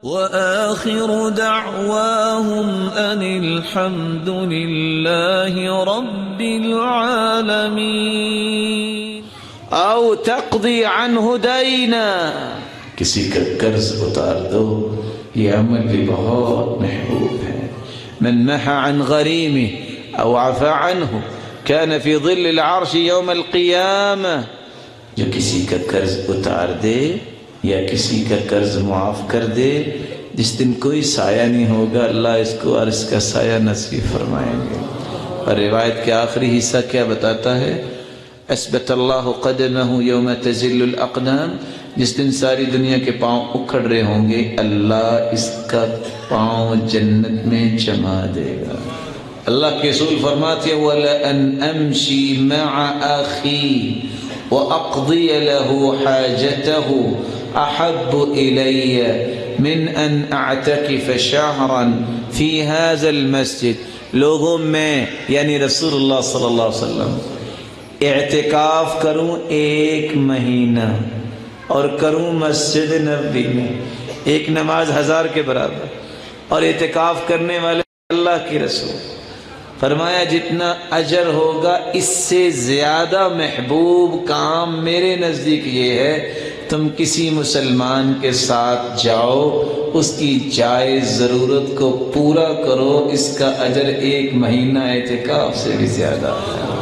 وآخر دعواهم أن الحمد لله رب العالمين. او تقضی عنہ دینا، کسی کا قرض اتار دو، یہ عمل بھی بہت محبوب ہے. من محى عن غریمه او عفى عنه كان في ظل العرش يوم القيامة. جو کسی کا قرض اتار دے یا کسی کا قرض معاف کر دے، جس دن کوئی سایہ نہیں ہوگا، اللہ اس کو عرش کا سایہ نصیب فرمائیں گے. اور روایت کے آخری حصہ کیا بتاتا ہے؟ اثبت اللہ قدمہ یوم تزل الاقدام. جس دن ساری دنیا کے پاؤں اکھڑ رہے ہوں گے، اللہ اس کا پاؤں جنت میں جما دے گا. اللہ کے رسول فرماتے ہیں وَلَأَنْ أَمْشِي مَعَ أَخِي وَأَقْضِيَ لَهُ حَاجَتَهُ أَحَبُّ إِلَيَّ مِنْ أَنْ أَعْتَكِفَ شَهْرًا فِي هَذَا الْمَسْجِدِ. لوگوں میں یعنی رسول اللہ صلی اللہ علیہ وسلم اعتکاف کروں 1 مہینہ اور کروں مسجد نبوی میں، ایک نماز 1000 کے برابر. اور اعتکاف کرنے والے اللہ کی رسول فرمایا جتنا اجر ہوگا اس سے زیادہ محبوب کام میرے نزدیک یہ ہے تم کسی مسلمان کے ساتھ جاؤ، اس کی جائز ضرورت کو پورا کرو، اس کا اجر 1 مہینہ اعتکاف سے بھی زیادہ ہے.